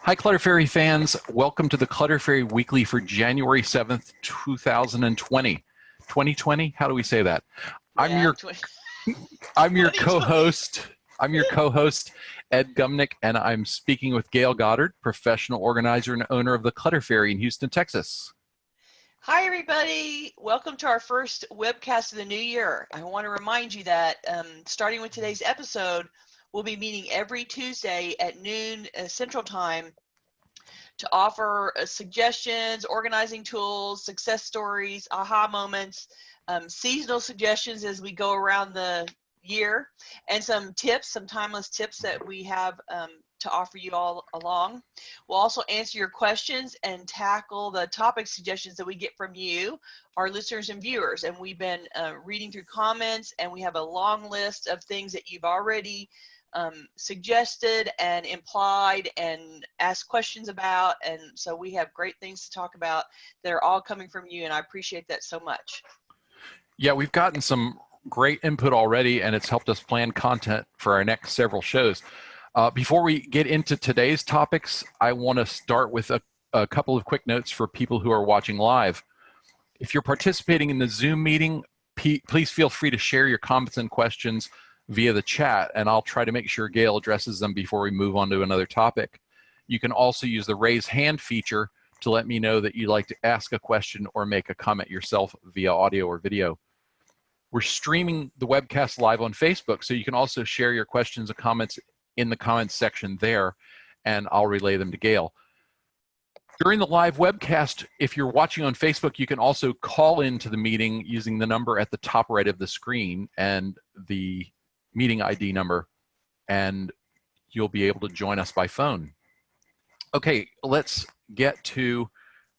Hi, Clutter Fairy fans. Welcome to the Clutter Fairy Weekly for January 7th, 2020. 2020? How do we say that? I'm Yeah, your 2020. co-host, Ed Gumnick, and I'm speaking with Gayle Goddard, professional organizer and owner of the Clutter Fairy in Houston, Texas. Hi, everybody. Welcome to our first webcast of the new year. I want to remind you that starting with today's episode, we'll be meeting every Tuesday at noon Central Time to offer suggestions, organizing tools, success stories, aha moments, seasonal suggestions as we go around the year, and some tips, some timeless tips that we have to offer you all along. We'll also answer your questions and tackle the topic suggestions that we get from you, our listeners and viewers. And we've been reading through comments, and we have a long list of things that you've already suggested and implied and asked questions about. And so we have great things to talk about that are all coming from you, and I appreciate that so much. Yeah, we've gotten some great input already, and it's helped us plan content for our next several shows. Before we get into today's topics, I want to start with a couple of quick notes for people who are watching live. If you're participating in the Zoom meeting, please feel free to share your comments and questions via the chat, and I'll try to make sure Gayle addresses them before we move on to another topic. You can also use the raise hand feature to let me know that you'd like to ask a question or make a comment yourself via audio or video. We're streaming the webcast live on Facebook, so you can also share your questions and comments in the comments section there, and I'll relay them to Gayle. During the live webcast, if you're watching on Facebook, you can also call into the meeting using the number at the top right of the screen and the meeting ID number, and you'll be able to join us by phone. Okay, let's get to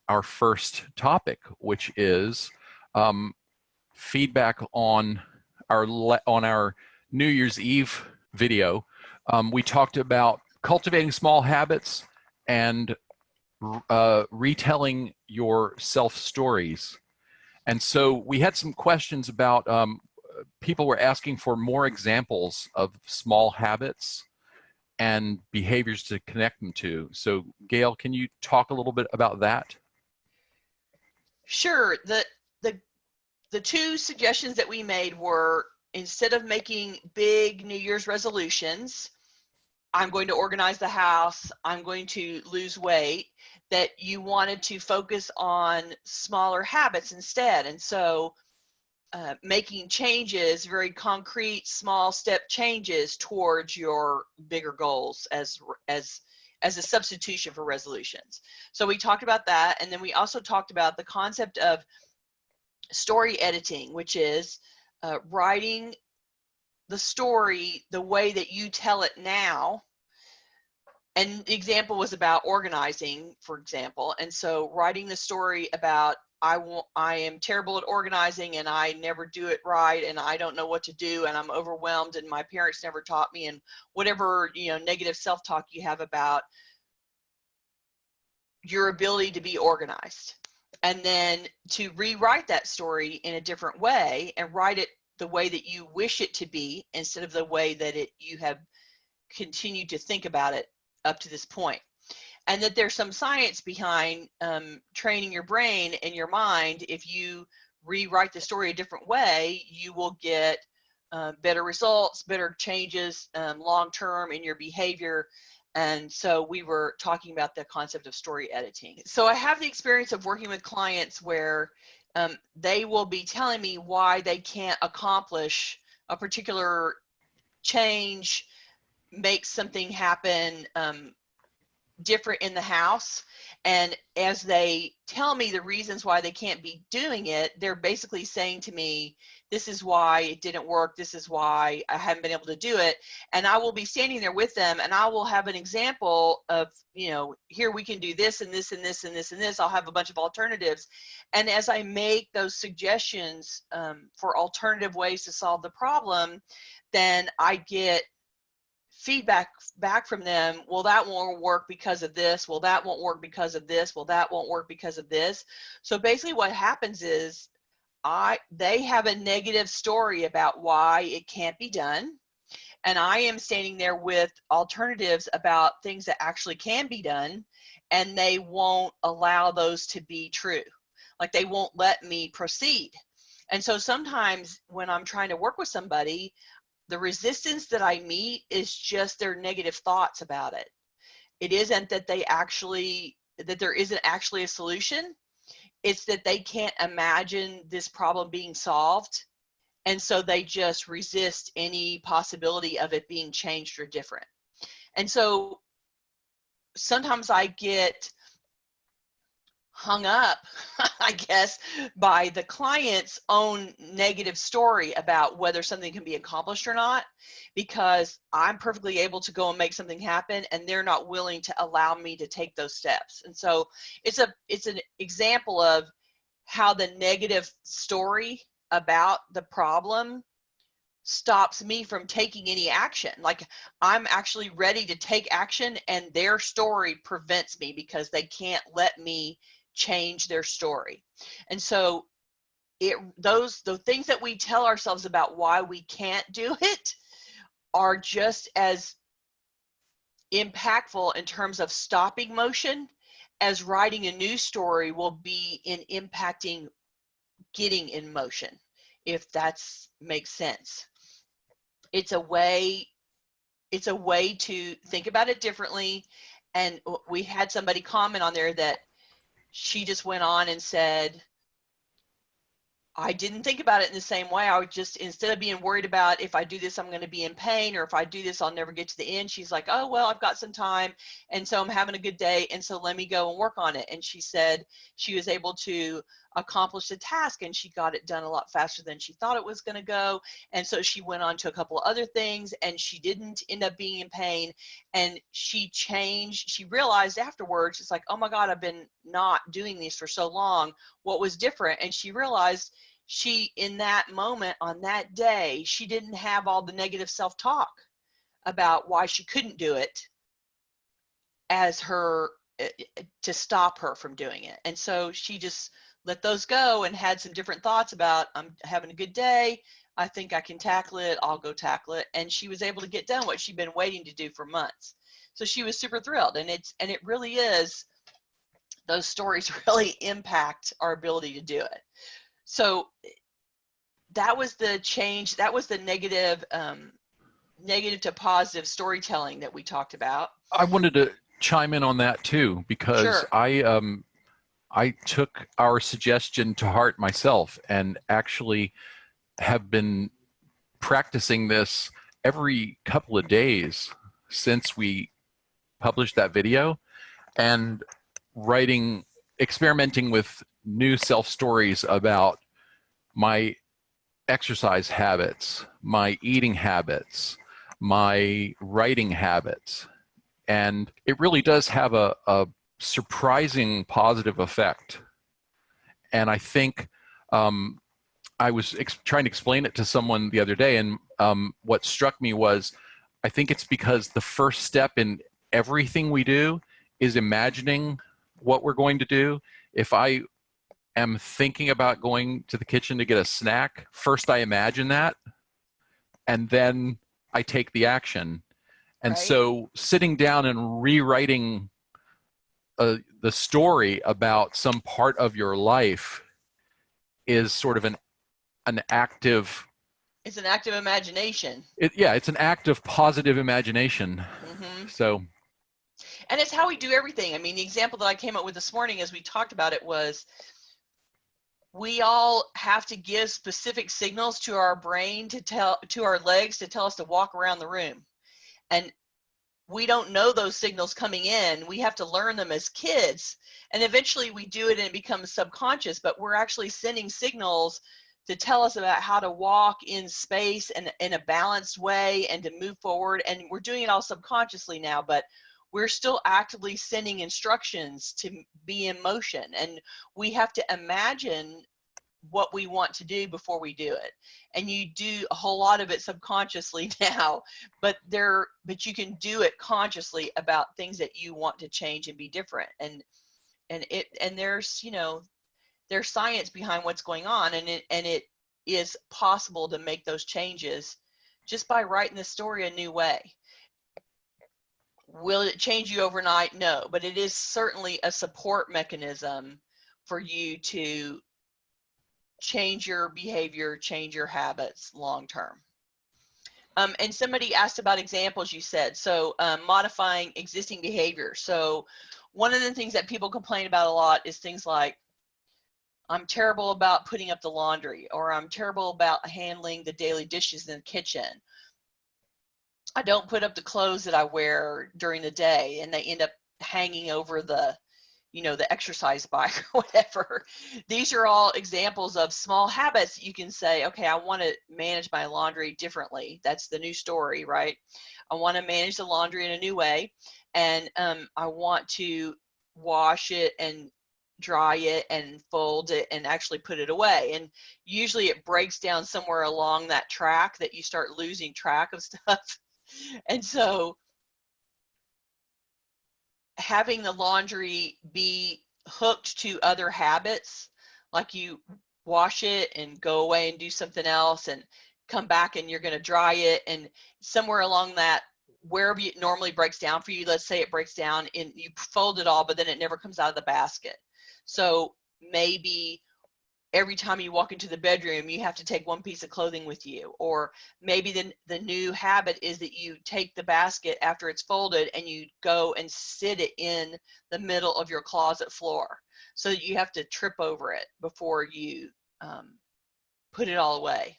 our first topic, which is feedback on our New Year's Eve video. We talked about cultivating small habits and retelling your self stories. And so we had some questions about people were asking for more examples of small habits and behaviors to connect them to. So Gayle, can you talk a little bit about that? Sure. The two suggestions that we made were, instead of making big New Year's resolutions, I'm going to organize the house, I'm going to lose weight, that you wanted to focus on smaller habits instead. And so making changes, very concrete, small step changes towards your bigger goals as a substitution for resolutions. So we talked about that, and then we also talked about the concept of story editing, which is writing the story the way that you tell it now. And the example was about organizing, for example. And so writing the story about, I am terrible at organizing and I never do it right and I don't know what to do and I'm overwhelmed and my parents never taught me, and whatever, negative self-talk you have about your ability to be organized. And then to rewrite that story in a different way and write it the way that you wish it to be instead of the way that you have continued to think about it up to this point. And that there's some science behind training your brain and your mind. If you rewrite the story a different way, you will get better results, better changes long-term in your behavior. And so we were talking about the concept of story editing. So I have the experience of working with clients where they will be telling me why they can't accomplish a particular change, make something happen different in the house. And as they tell me the reasons why they can't be doing it, they're basically saying to me, this is why it didn't work, this is why I haven't been able to do it. And I will be standing there with them and I will have an example of, here we can do this and this and this and this and this. I'll have a bunch of alternatives. And as I make those suggestions for alternative ways to solve the problem, then I get feedback back from them. Well, that won't work because of this. Well, that won't work because of this. Well, that won't work because of this. So basically what happens is they have a negative story about why it can't be done. And I am standing there with alternatives about things that actually can be done, and they won't allow those to be true. Like, they won't let me proceed. And so sometimes when I'm trying to work with somebody, the resistance that I meet is just their negative thoughts about it. It isn't that there isn't actually a solution. It's that they can't imagine this problem being solved. And so they just resist any possibility of it being changed or different. And so sometimes I get hung up, I guess, by the client's own negative story about whether something can be accomplished or not, because I'm perfectly able to go and make something happen, and they're not willing to allow me to take those steps. And so it's an example of how the negative story about the problem stops me from taking any action. Like, I'm actually ready to take action, and their story prevents me because they can't let me change their story. And so the things that we tell ourselves about why we can't do it are just as impactful in terms of stopping motion as writing a new story will be in impacting getting in motion, if that makes sense. It's a way to think about it differently. And we had somebody comment on there that she just went on and said, I didn't think about it in the same way. I would just, instead of being worried about if I do this, I'm going to be in pain, or if I do this, I'll never get to the end. She's like, oh, well, I've got some time. And so I'm having a good day. And so let me go and work on it. And she said she was able to accomplish the task, and she got it done a lot faster than she thought it was going to go. And so she went on to a couple of other things, and she didn't end up being in pain. And she realized afterwards, it's like, oh my God, I've been not doing this for so long. What was different? And she realized in that moment, on that day, she didn't have all the negative self-talk about why she couldn't do it as her to stop her from doing it. And so she just let those go and had some different thoughts about, I'm having a good day, I think I can tackle it, I'll go tackle it. And she was able to get done what she'd been waiting to do for months. So she was super thrilled. And it really is, those stories really impact our ability to do it. So that was the change. That was the negative to positive storytelling that we talked about. I wanted to chime in on that too, because Sure. I took our suggestion to heart myself, and actually have been practicing this every couple of days since we published that video, and experimenting with new self-stories about my exercise habits, my eating habits, my writing habits. And it really does have a surprising positive effect. And I think I was trying to explain it to someone the other day, and what struck me was, I think it's because the first step in everything we do is imagining what we're going to do. If I am thinking about going to the kitchen to get a snack, first I imagine that, and then I take the action. And Right. so sitting down and rewriting the story about some part of your life is sort of an active. It's an active imagination. It's an act of positive imagination. Mm-hmm. So. And it's how we do everything. I mean, the example that I came up with this morning as we talked about it was, we all have to give specific signals to our brain to our legs to tell us to walk around the room. And we don't know those signals coming in. We have to learn them as kids. And eventually we do it and it becomes subconscious, but we're actually sending signals to tell us about how to walk in space and in a balanced way and to move forward. And we're doing it all subconsciously now, but we're still actively sending instructions to be in motion. And we have to imagine what we want to do before we do it. And you do a whole lot of it subconsciously now, but you can do it consciously about things that you want to change and be different. And there's, there's science behind what's going on, and it is possible to make those changes just by writing the story a new way. Will it change you overnight? No, but it is certainly a support mechanism for you to change your behavior, change your habits long term. And somebody asked about examples, you said. So modifying existing behavior. So one of the things that people complain about a lot is things like, I'm terrible about putting up the laundry, or I'm terrible about handling the daily dishes in the kitchen. I don't put up the clothes that I wear during the day, and they end up hanging over the, the exercise bike or whatever. These are all examples of small habits. You can say, okay, I want to manage my laundry differently. That's the new story, right? I want to manage the laundry in a new way, and I want to wash it and dry it and fold it and actually put it away. And usually it breaks down somewhere along that track that you start losing track of stuff. And so having the laundry be hooked to other habits, like you wash it and go away and do something else and come back and you're going to dry it, and somewhere along that, wherever it normally breaks down for you, let's say it breaks down and you fold it all, but then it never comes out of the basket. So maybe every time you walk into the bedroom, you have to take one piece of clothing with you. Or maybe the new habit is that you take the basket after it's folded and you go and sit it in the middle of your closet floor, so that you have to trip over it before you put it all away.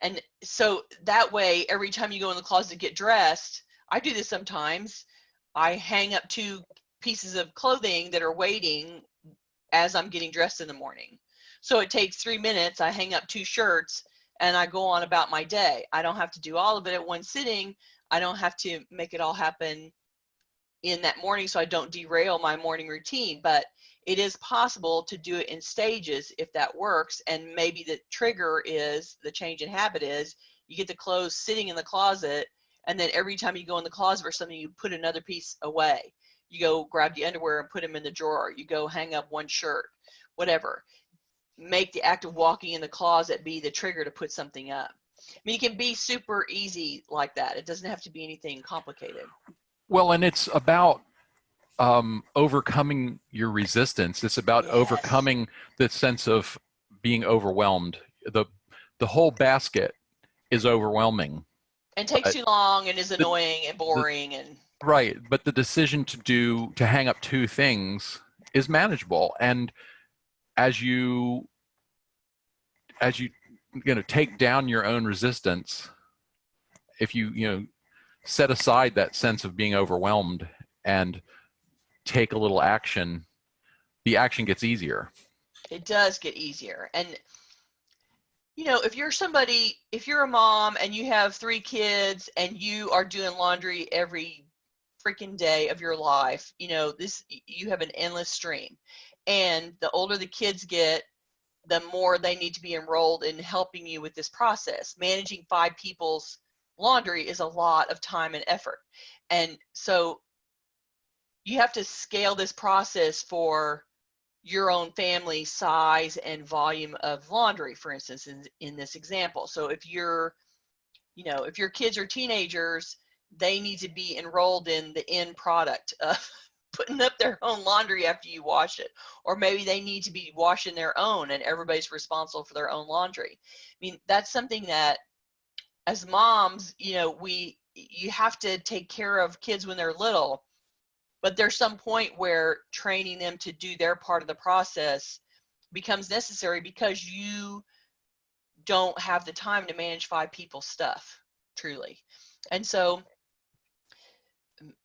And so that way, every time you go in the closet to get dressed, I do this sometimes, I hang up 2 pieces of clothing that are waiting as I'm getting dressed in the morning. So it takes 3 minutes, I hang up 2 shirts, and I go on about my day. I don't have to do all of it at one sitting. I don't have to make it all happen in that morning, so I don't derail my morning routine. But it is possible to do it in stages if that works. And maybe the trigger is, the change in habit is, you get the clothes sitting in the closet, and then every time you go in the closet for something, you put another piece away. You go grab the underwear and put them in the drawer. You go hang up 1 shirt, whatever. Make the act of walking in the closet be the trigger to put something up. I mean, it can be super easy like that. It doesn't have to be anything complicated. Well, and it's about overcoming your resistance. It's about Yes. overcoming the sense of being overwhelmed. The whole basket is overwhelming And takes too long and is annoying and boring and right. But the decision to hang up 2 things is manageable. And as you take down your own resistance, if you set aside that sense of being overwhelmed and take a little action, the action gets easier. It does get easier. And if you're a mom and you have 3 kids and you are doing laundry every freaking day of your life, you have an endless stream. And the older the kids get, the more they need to be enrolled in helping you with this process. Managing 5 people's laundry is a lot of time and effort. And so you have to scale this process for your own family size and volume of laundry, for instance, in this example. So if your kids are teenagers, they need to be enrolled in the end product of putting up their own laundry after you wash it. Or maybe they need to be washing their own and everybody's responsible for their own laundry. I mean, that's something that as moms, you have to take care of kids when they're little, but there's some point where training them to do their part of the process becomes necessary because you don't have the time to manage 5 people's stuff, truly. And so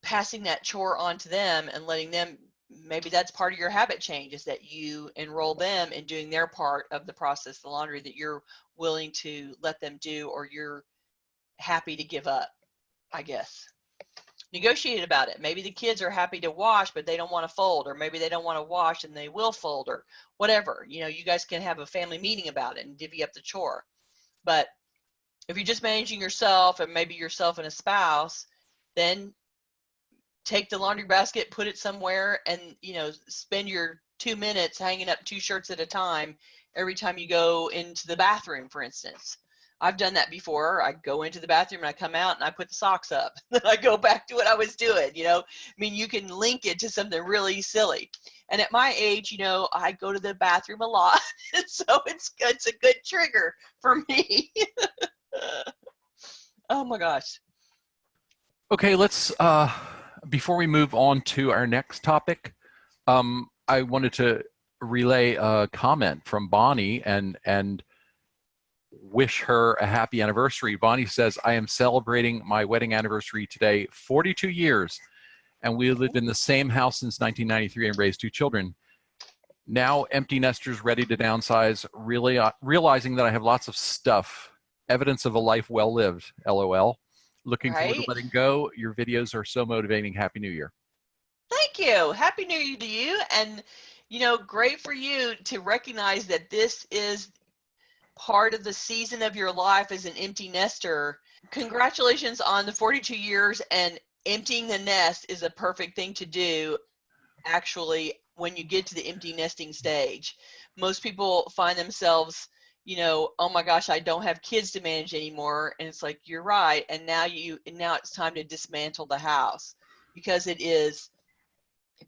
passing that chore on to them and letting them, maybe that's part of your habit change, is that you enroll them in doing their part of the process, the laundry that you're willing to let them do, or you're happy to give up, I guess. Negotiate about it. Maybe the kids are happy to wash, but they don't want to fold, or maybe they don't want to wash and they will fold, or whatever. You guys can have a family meeting about it and divvy up the chore. But if you're just managing yourself and maybe yourself and a spouse, then take the laundry basket, put it somewhere, and spend your 2 minutes hanging up 2 shirts at a time every time you go into the bathroom, for instance. I've done that before. I go into the bathroom and I come out and I put the socks up. Then I go back to what I was doing, you know. I mean, you can link it to something really silly. And at my age, you know, I go to the bathroom a lot. And so it's a good trigger for me. Oh my gosh. Okay, let's, before we move on to our next topic, I wanted to relay a comment from Bonnie and wish her a happy anniversary. Bonnie says, I am celebrating my wedding anniversary today, 42 years, and we lived in the same house since 1993 and raised 2 children. Now empty nesters ready to downsize, really realizing that I have lots of stuff, evidence of a life well lived, LOL. Looking forward to Right? letting go. Your videos are so motivating. Happy New Year. Thank you. Happy New Year to you. And, you know, great for you to recognize that this is part of the season of your life as an empty nester. Congratulations on the 42 years, and emptying the nest is a perfect thing to do actually when you get to the empty nesting stage. Most people find themselves, you know, oh my gosh, I don't have kids to manage anymore, and it's like, you're right, and now it's time to dismantle the house because it is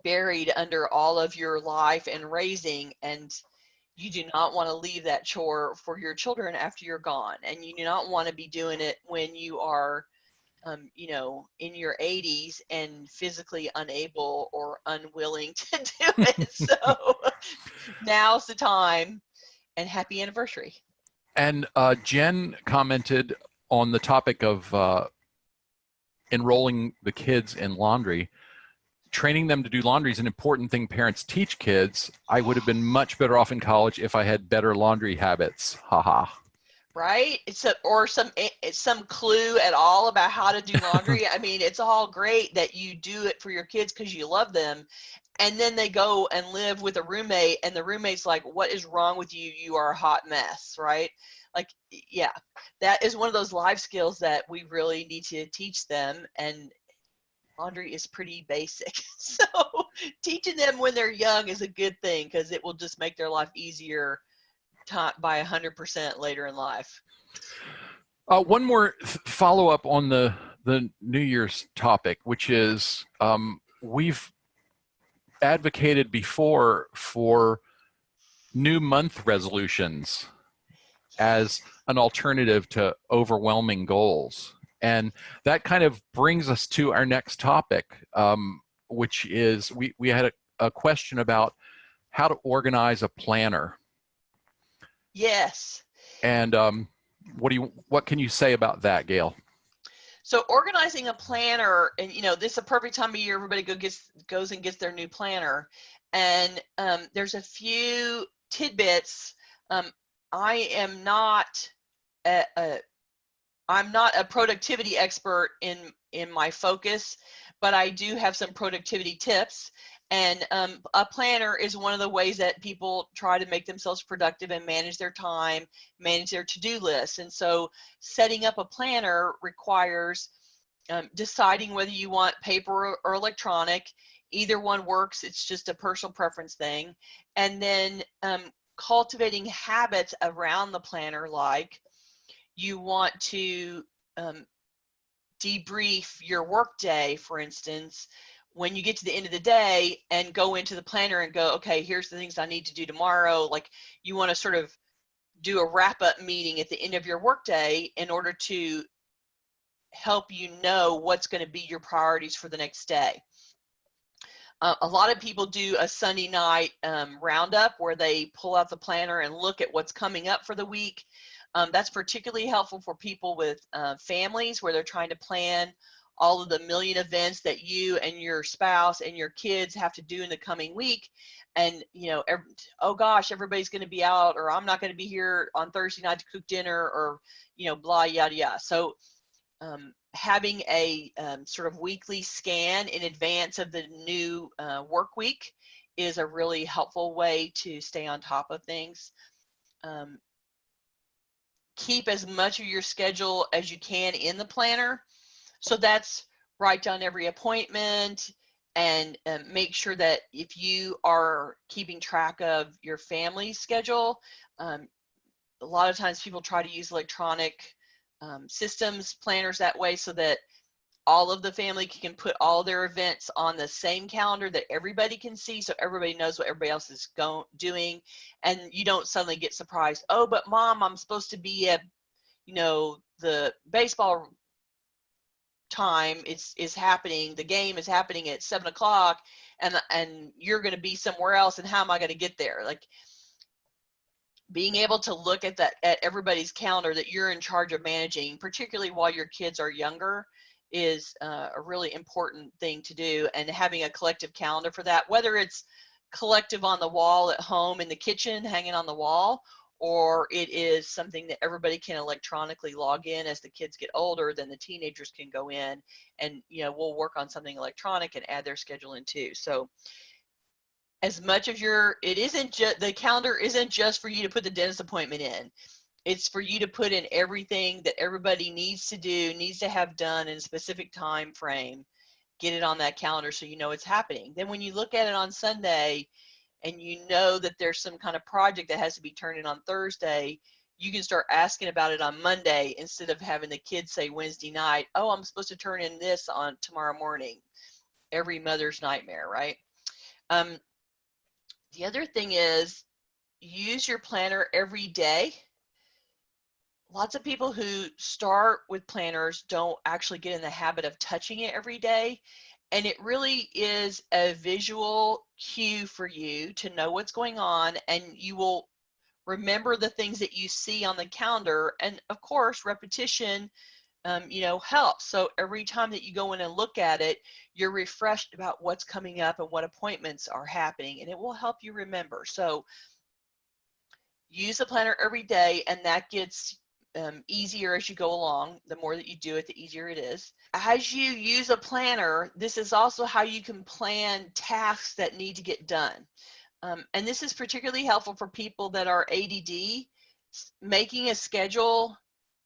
buried under all of your life and raising, and you do not want to leave that chore for your children after you're gone, and you do not want to be doing it when you are you know, in your 80s and physically unable or unwilling to do it. So now's the time, and happy anniversary. And Jen commented on the topic of enrolling the kids in laundry. Training them to do laundry is an important thing parents teach kids. I would have been much better off in college if I had better laundry habits. Haha. Right? It's some clue at all about how to do laundry. I mean, it's all great that you do it for your kids because you love them, and then they go and live with a roommate, and the roommate's like, what is wrong with you? You are a hot mess, right? Like, yeah, that is one of those life skills that we really need to teach them, and laundry is pretty basic. So teaching them when they're young is a good thing because it will just make their life easier by 100% later in life. One more follow-up on the New Year's topic, which is we've advocated before for new month resolutions as an alternative to overwhelming goals. And that kind of brings us to our next topic, which is we had a question about how to organize a planner. Yes. And what can you say about that, Gayle? So organizing a planner, and you know, this is a perfect time of year. Everybody goes and gets their new planner, and there's a few tidbits. I am not I'm not a productivity expert in my focus, but I do have some productivity tips. And a planner is one of the ways that people try to make themselves productive and manage their time, manage their to-do lists. And so setting up a planner requires deciding whether you want paper or electronic. Either one works. It's just a personal preference thing. And then cultivating habits around the planner, like you want to debrief your work day, for instance, when you get to the end of the day and go into the planner and go, okay, here's the things I need to do tomorrow. Like, you want to sort of do a wrap-up meeting at the end of your workday in order to help you know what's going to be your priorities for the next day. A lot of people do a Sunday night roundup where they pull out the planner and look at what's coming up for the week. That's particularly helpful for people with families where they're trying to plan all of the million events that you and your spouse and your kids have to do in the coming week. And, you know, oh gosh, everybody's going to be out, or I'm not going to be here on Thursday night to cook dinner, or, you know, blah, yada, yada. So having a sort of weekly scan in advance of the new work week is a really helpful way to stay on top of things. Keep as much of your schedule as you can in the planner. So that's write down every appointment, and make sure that if you are keeping track of your family's schedule, a lot of times people try to use electronic systems, planners that way, so that all of the family can put all their events on the same calendar that everybody can see, so everybody knows what everybody else is doing, and you don't suddenly get surprised. Oh, but Mom, I'm supposed to be at, the baseball time is happening, the game is happening at 7 o'clock, and you're going to be somewhere else, and how am I going to get there? Like, being able to look at everybody's calendar that you're in charge of managing, particularly while your kids are younger, is a really important thing to do. And having a collective calendar for that, whether it's collective on the wall at home in the kitchen, hanging on the wall, or it is something that everybody can electronically log in. As the kids get older, then the teenagers can go in and, we'll work on something electronic and add their schedule in too. So as much of the calendar isn't just for you to put the dentist appointment in. It's for you to put in everything that everybody needs to have done in a specific time frame. Get it on that calendar so you know it's happening. Then when you look at it on Sunday and you know that there's some kind of project that has to be turned in on Thursday, you can start asking about it on Monday instead of having the kids say Wednesday night, oh, I'm supposed to turn in this on tomorrow morning. Every mother's nightmare, right? The other thing is, use your planner every day. Lots of people who start with planners don't actually get in the habit of touching it every day. And it really is a visual cue for you to know what's going on, and you will remember the things that you see on the calendar. And of course, repetition, helps. So every time that you go in and look at it, you're refreshed about what's coming up and what appointments are happening, and it will help you remember. So use a planner every day, and that gets easier as you go along. The more that you do it, the easier it is. As you use a planner, this is also how you can plan tasks that need to get done. And this is particularly helpful for people that are ADD. Making a schedule,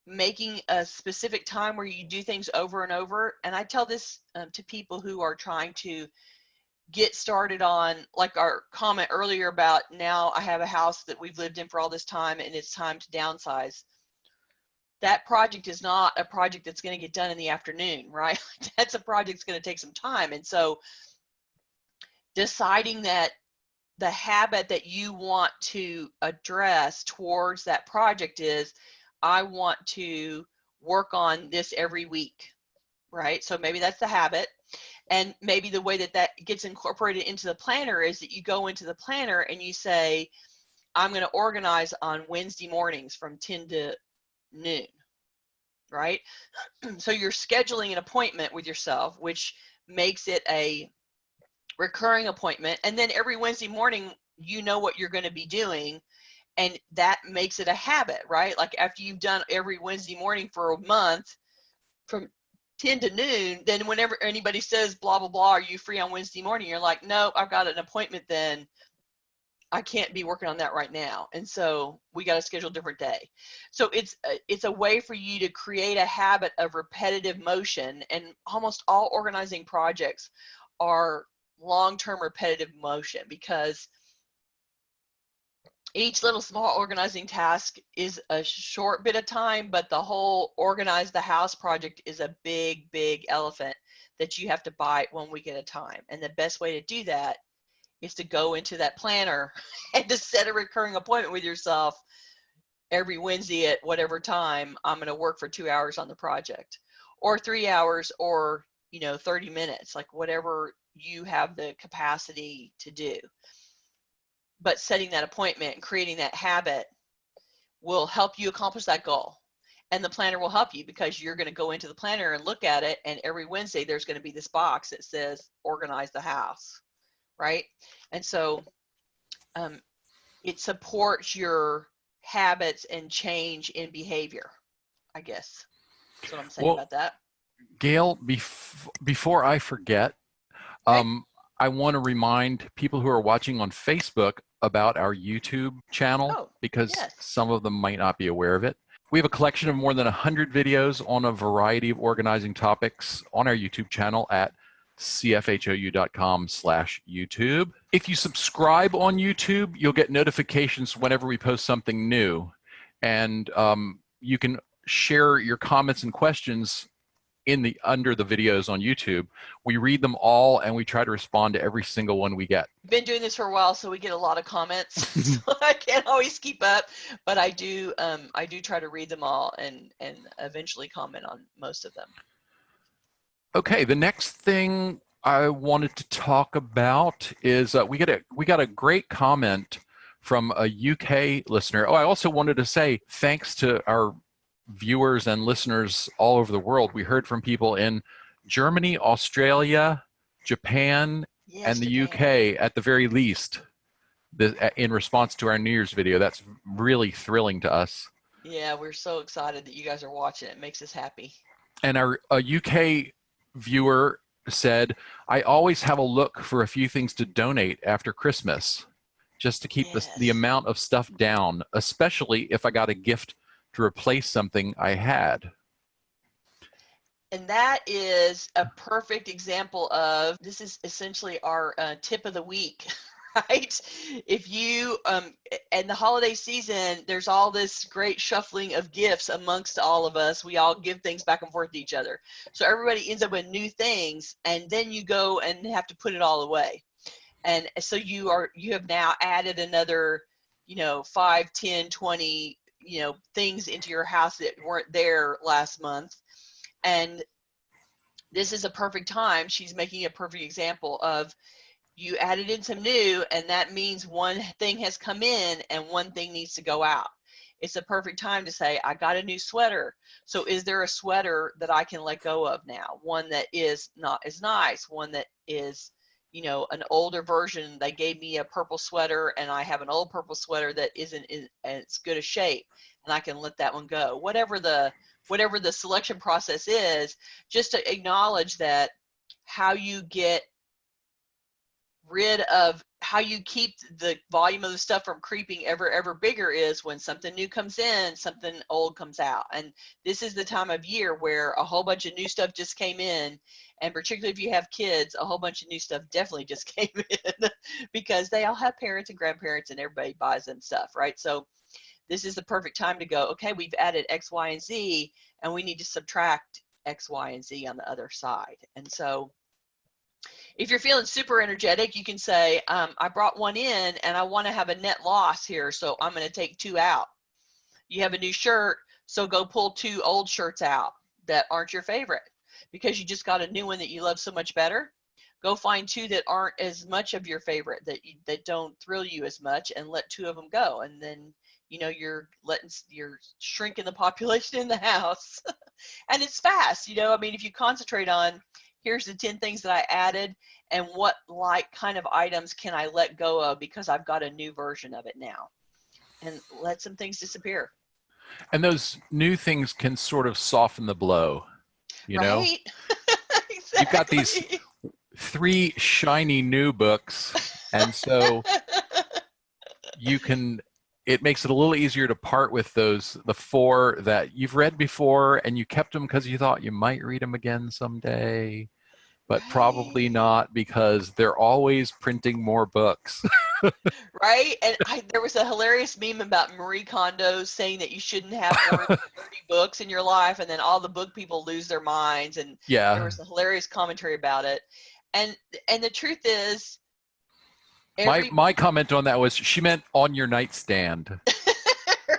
making a specific time where you do things over and over. And I tell this to people who are trying to get started on, like our comment earlier about, now I have a house that we've lived in for all this time and it's time to downsize. That project is not a project that's going to get done in the afternoon, right? That's a project that's going to take some time. And so deciding that the habit that you want to address towards that project is, I want to work on this every week, right? So maybe that's the habit. And maybe the way that gets incorporated into the planner is that you go into the planner and you say, I'm going to organize on Wednesday mornings from 10 to noon, right? So you're scheduling an appointment with yourself, which makes it a recurring appointment. And then every Wednesday morning, you know what you're going to be doing. And that makes it a habit, right? Like after you've done every Wednesday morning for a month from 10 to noon, then whenever anybody says, blah, blah, blah, are you free on Wednesday morning? You're like, no, I've got an appointment then. I can't be working on that right now. And so we got to schedule a different day. So it's a way for you to create a habit of repetitive motion. And almost all organizing projects are long-term repetitive motion, because each little small organizing task is a short bit of time, but the whole organize the house project is a big, big elephant that you have to bite 1 week at a time. And the best way to do that is to go into that planner and to set a recurring appointment with yourself every Wednesday at whatever time. I'm going to work for 2 hours on the project, or 3 hours, or 30 minutes, like whatever you have the capacity to do. But setting that appointment and creating that habit will help you accomplish that goal. And the planner will help you, because you're going to go into the planner and look at it, and every Wednesday there's going to be this box that says organize the house, right? And so it supports your habits and change in behavior, I guess. That's what I'm saying about that. Gayle, before I forget, I want to remind people who are watching on Facebook about our YouTube channel, because some of them might not be aware of it. We have a collection of more than 100 videos on a variety of organizing topics on our YouTube channel at cfhou.com/YouTube. If you subscribe on YouTube, you'll get notifications whenever we post something new. and you can share your comments and questions under the videos on YouTube. We read them all and we try to respond to every single one we get. Been doing this for a while, so we get a lot of comments. So I can't always keep up, but I do try to read them all and eventually comment on most of them. Okay, the next thing I wanted to talk about is we got a great comment from a UK listener. Oh, I also wanted to say thanks to our viewers and listeners all over the world. We heard from people in Germany, Australia, Japan, and the UK at the very least in response to our New Year's video. That's really thrilling to us. Yeah, we're so excited that you guys are watching. It makes us happy. And our UK viewer said, I always have a look for a few things to donate after Christmas just to keep the amount of stuff down, especially if I got a gift to replace something I had. And that is a perfect example of, this is essentially our tip of the week, right? If you, and the holiday season, there's all this great shuffling of gifts amongst all of us. We all give things back and forth to each other. So everybody ends up with new things, and then you go and have to put it all away. And so you have now added another, 5, 10, 20, things into your house that weren't there last month. And this is a perfect time. She's making a perfect example of, you added in some new, and that means one thing has come in and one thing needs to go out. It's a perfect time to say, I got a new sweater. So is there a sweater that I can let go of now? One that is not as nice, one that is, an older version. They gave me a purple sweater and I have an old purple sweater that isn't in as good a shape, and I can let that one go. Whatever the selection process is, just to acknowledge that how you get rid of, how you keep the volume of the stuff from creeping ever bigger is when something new comes in, something old comes out. And this is the time of year where a whole bunch of new stuff just came in, and particularly if you have kids, a whole bunch of new stuff definitely just came in because they all have parents and grandparents and everybody buys them stuff, right? So this is the perfect time to go, okay, we've added X, Y, and Z, and we need to subtract X, Y, and Z on the other side. And so if you're feeling super energetic, you can say, I brought one in and I want to have a net loss here, so I'm going to take 2 out. You have a new shirt, so go pull 2 old shirts out that aren't your favorite because you just got a new one that you love so much better. Go find 2 that aren't as much of your favorite, that don't thrill you as much, and let 2 of them go. And then, you're shrinking the population in the house. And it's fast, if you concentrate on, here's the 10 things that I added, and what kind of items can I let go of because I've got a new version of it now, and let some things disappear. And those new things can sort of soften the blow, right? Exactly. You've got these 3 shiny new books, and so it makes it a little easier to part with the 4 that you've read before and you kept them because you thought you might read them again someday, but probably not because they're always printing more books. Right? And there was a hilarious meme about Marie Kondo saying that you shouldn't have more than 30 books in your life, and then all the book people lose their minds, and there was a hilarious commentary about it. And the truth is, my comment on that was she meant on your nightstand.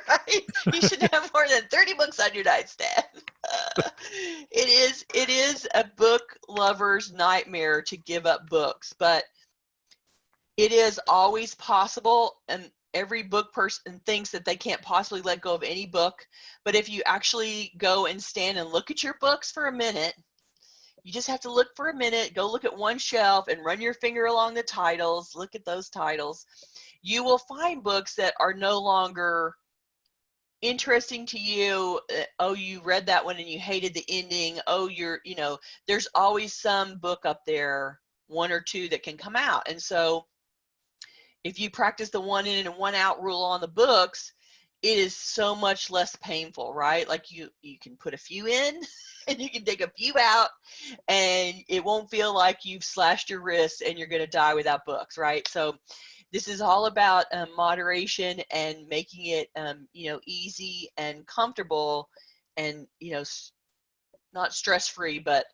Right? You should have more than 30 books on your nightstand. It is a book lover's nightmare to give up books, but it is always possible, and every book person thinks that they can't possibly let go of any book. But if you actually go and stand and look at your books for a minute, you just have to look for a minute, go look at one shelf and run your finger along the titles, look at those titles. You will find books that are no longer interesting to you. Oh, you read that one and you hated the ending. Oh, there's always some book up there, 1 or 2 that can come out. And so if you practice the 1 in and 1 out rule on the books, it is so much less painful, right? Like you can put a few in and you can take a few out, and it won't feel like you've slashed your wrists and you're going to die without books, right? So This is all about moderation and making it, easy and comfortable, and not stress-free, but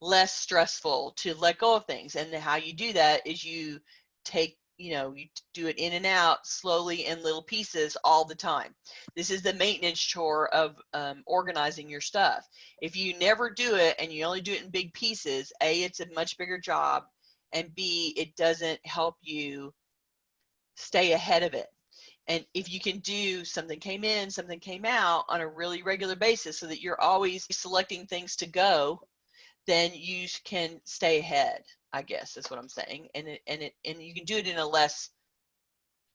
less stressful to let go of things. And how you do that is you you do it in and out slowly in little pieces all the time. This is the maintenance chore of organizing your stuff. If you never do it and you only do it in big pieces, A, it's a much bigger job, and B, it doesn't help you stay ahead of it. And if you can do something came in, something came out on a really regular basis so that you're always selecting things to go, then you can stay ahead, I guess is what I'm saying. And you can do it in a less,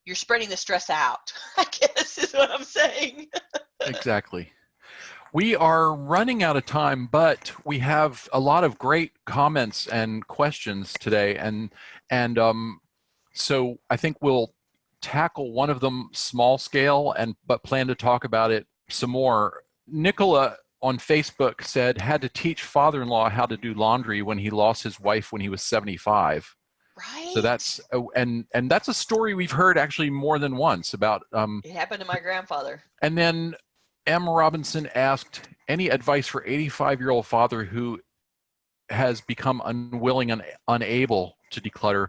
you're spreading the stress out, I guess is what I'm saying. Exactly. We are running out of time, but we have a lot of great comments and questions today, and so I think we'll tackle one of them small scale, but plan to talk about it some more. Nicola on Facebook said had to teach father-in-law how to do laundry when he lost his wife when he was 75. Right. So that's and that's a story we've heard actually more than once about. It happened to my grandfather. And then M. Robinson asked, any advice for 85-year-old father who has become unwilling and unable to declutter?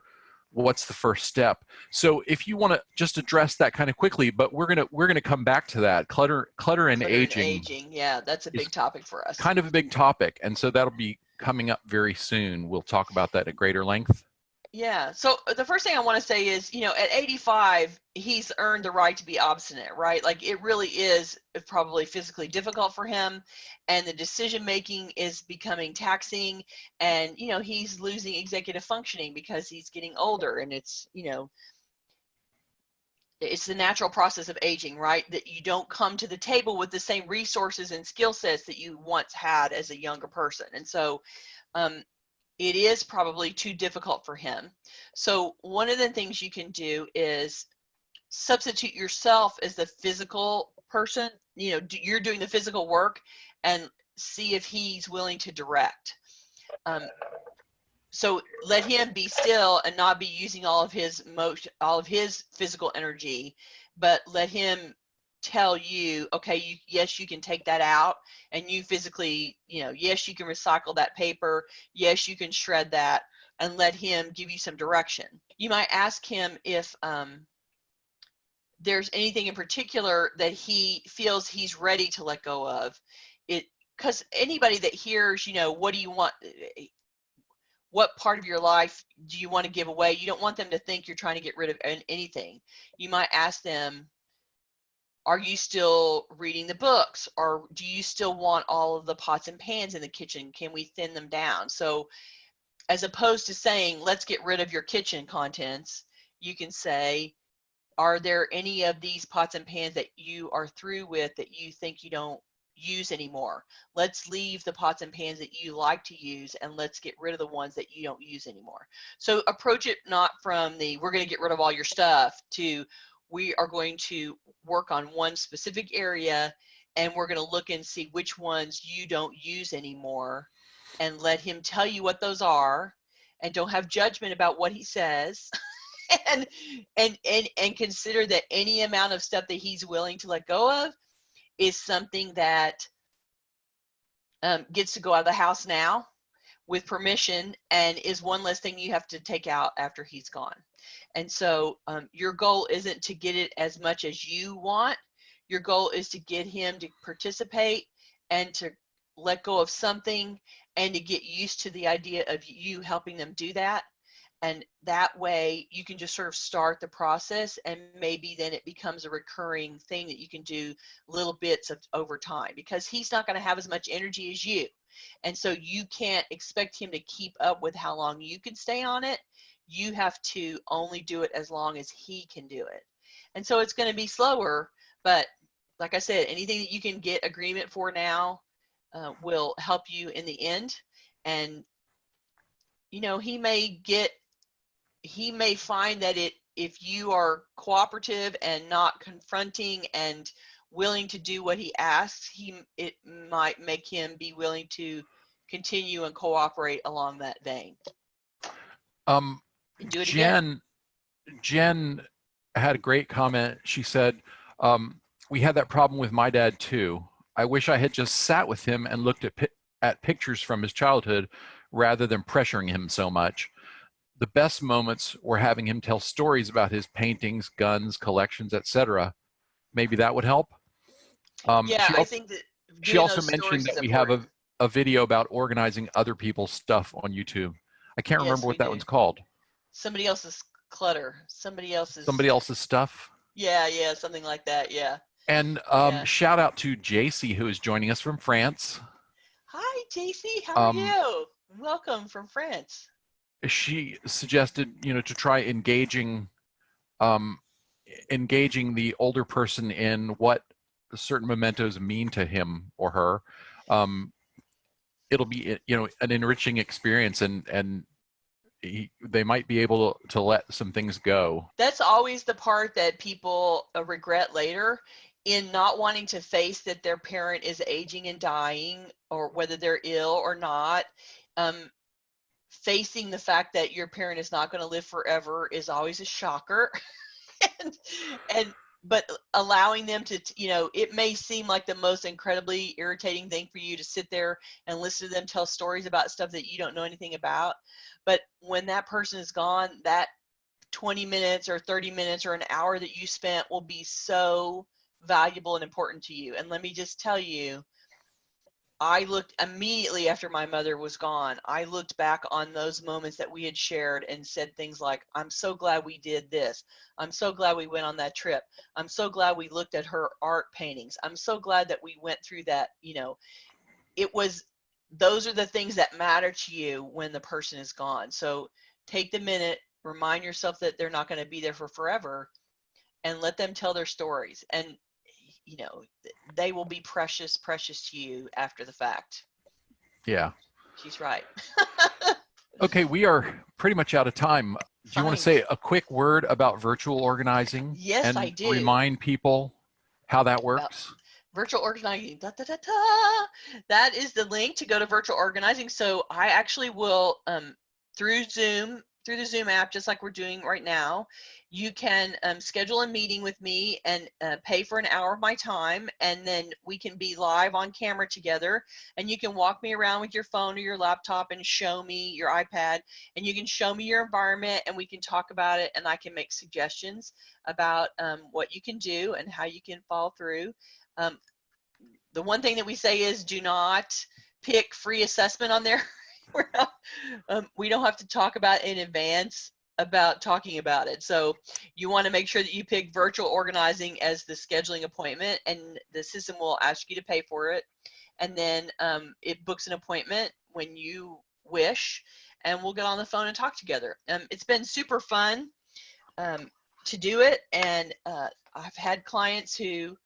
What's the first step? So if you want to just address that kind of quickly, but we're gonna come back to that. Clutter and aging. Yeah, that's a big topic for us. Kind of a big topic, and so that'll be coming up very soon. We'll talk about that at greater length. Yeah. So the first thing I want to say is, at 85, he's earned the right to be obstinate, right? Like it really is probably physically difficult for him, and the decision making is becoming taxing, and he's losing executive functioning because he's getting older, and it's it's the natural process of aging, right? That you don't come to the table with the same resources and skill sets that you once had as a younger person, and so it is probably too difficult for him. So one of the things you can do is substitute yourself as the physical person. You're doing the physical work, and see if he's willing to direct. So let him be still and not be using all of his physical energy, but let him tell you, okay, yes, you can take that out, and you physically, yes, you can recycle that paper, yes, you can shred that, and let him give you some direction. You might ask him if there's anything in particular that he feels he's ready to let go of. Because anybody that hears, what do you want, what part of your life do you want to give away, you don't want them to think you're trying to get rid of anything. You might ask them, are you still reading the books, or do you still want all of the pots and pans in the kitchen? Can we thin them down? So as opposed to saying, let's get rid of your kitchen contents, you can say, are there any of these pots and pans that you are through with that you think you don't use anymore? Let's leave the pots and pans that you like to use, and let's get rid of the ones that you don't use anymore. So approach it not from the, we're going to get rid of all your stuff, to we are going to work on one specific area, and we're going to look and see which ones you don't use anymore, and let him tell you what those are, and don't have judgment about what he says. and consider that any amount of stuff that he's willing to let go of is something that gets to go out of the house now with permission, and is one less thing you have to take out after he's gone. And so your goal isn't to get it as much as you want. Your goal is to get him to participate and to let go of something, and to get used to the idea of you helping them do that. And that way you can just sort of start the process, and maybe then it becomes a recurring thing that you can do little bits of over time, because he's not going to have as much energy as you. And so you can't expect him to keep up with how long you can stay on it. You have to only do it as long as he can do it. And so it's going to be slower, but like I said, anything that you can get agreement for now will help you in the end. And he may find that if you are cooperative and not confronting and willing to do what he asks, it might make him be willing to continue and cooperate along that vein. Do it again. Jen had a great comment. She said, we had that problem with my dad too. I wish I had just sat with him and looked at pictures from his childhood rather than pressuring him so much. The best moments were having him tell stories about his paintings, guns, collections, etc. Maybe that would help. Yeah, I think that She doing also those mentioned stories is that we have important. a video about organizing other people's stuff on YouTube. I can't remember Yes, what we that do. one's called. Somebody else's clutter. Somebody else's. Somebody else's stuff. Yeah, something like that. Yeah, And yeah. shout out to JC, who is joining us from France. Hi, JC. How are Um, you? Welcome from France. she suggested, to try um, engaging the older person in what certain mementos mean to him or her. Um, it'll be, an enriching experience, and they might be able to let some things go. That's always the part that people regret later, in not wanting to face that their parent is aging and dying, or whether they're ill or not. Um, Facing the fact that your parent is not going to live forever is always a shocker. and, and but allowing them to, it may seem like the most incredibly irritating thing for you to sit there and listen to them tell stories about stuff that you don't know anything about. But when that person is gone, that 20 minutes or 30 minutes or an hour that you spent will be so valuable and important to you. And let me just tell you, I looked immediately after my mother was gone. I looked back on those moments that we had shared and said things like, I'm so glad we did this. I'm so glad we went on that trip. I'm so glad we looked at her art paintings. I'm so glad that we went through that. Those are the things that matter to you when the person is gone. So take the minute, remind yourself that they're not going to be there for forever, and let them tell their stories. And they will be precious to you after the fact. Yeah. She's right. Okay, we are pretty much out of time. Do you want to Fine. say a quick word about virtual organizing Yes, I and do. remind people how that About works? virtual organizing. Da, da, da, da. That is the link to go to virtual organizing. So I actually will, through the Zoom app, just like we're doing right now, you can schedule a meeting with me and pay for an hour of my time, and then we can be live on camera together, and you can walk me around with your phone or your laptop and show me your iPad, and you can show me your environment, and we can talk about it, and I can make suggestions about what you can do and how you can follow through. Um, the one thing that we say is do not pick free assessment on there. We don't have to talk about in advance about talking about it. So you want to make sure that you pick virtual organizing as the scheduling appointment, and the system will ask you to pay for it. And then it books an appointment when you wish, and we'll get on the phone and talk together. It's been super fun to do it, and I've had clients who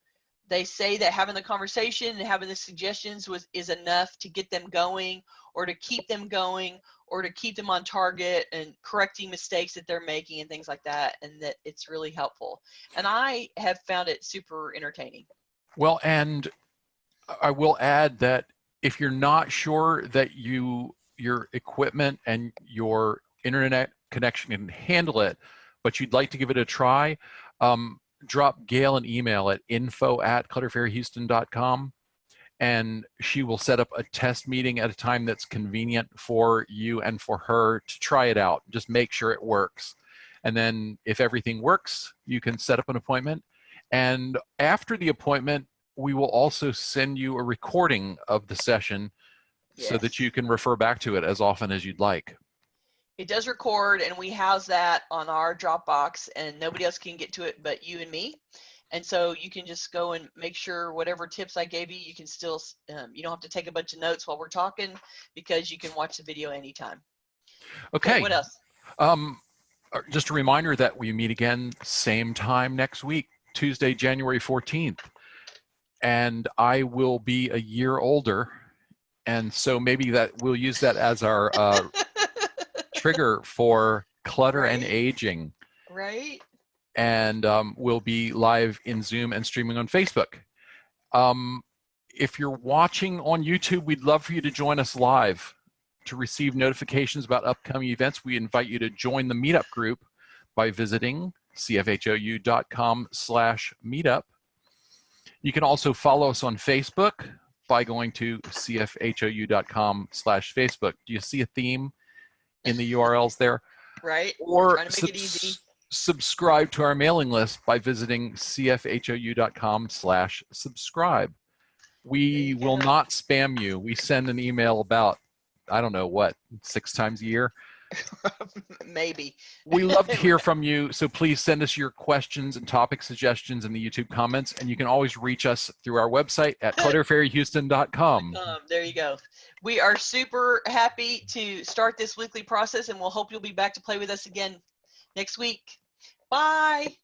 they say that having the conversation and having the suggestions is enough to get them going, or to keep them going, or to keep them on target and correcting mistakes that they're making and things like that, and that it's really helpful. And I have found it super entertaining. Well, and I will add that if you're not sure that your equipment and your internet connection can handle it, but you'd like to give it a try, drop Gayle an email at info@clutterfairyhouston.com, and she will set up a test meeting at a time that's convenient for you and for her to try it out. Just make sure it works. And then if everything works, you can set up an appointment. And after the appointment, we will also send you a recording of the session so that Yes. you can refer back to it as often as you'd like. It does record, and we house that on our Dropbox, and nobody else can get to it but you and me. And so you can just go and make sure whatever tips I gave you, you can still, you don't have to take a bunch of notes while we're talking, because you can watch the video anytime. Okay, what else? Just a reminder that we meet again same time next week, Tuesday, January 14th. And I will be a year older. And so maybe that we'll use that as our trigger for Clutter and Aging. Right. And we'll be live in Zoom and streaming on Facebook. If you're watching on YouTube, we'd love for you to join us live. To receive notifications about upcoming events, we invite you to join the meetup group. by visiting cfhou.com/meetup. You can also follow us on Facebook by going to cfhou.com/Facebook. Do you see a theme in the URLs there? Right. Or Trying to make it easy. subscribe to our mailing list by visiting cfhou.com/subscribe. We will not spam you. We send an email about, I don't know what, 6 times a year. Maybe. We love to hear from you, so please send us your questions and topic suggestions in the YouTube comments, and you can always reach us through our website at clutterfairyhouston.com. There you go. We are super happy to start this weekly process, and we'll hope you'll be back to play with us again next week. Bye.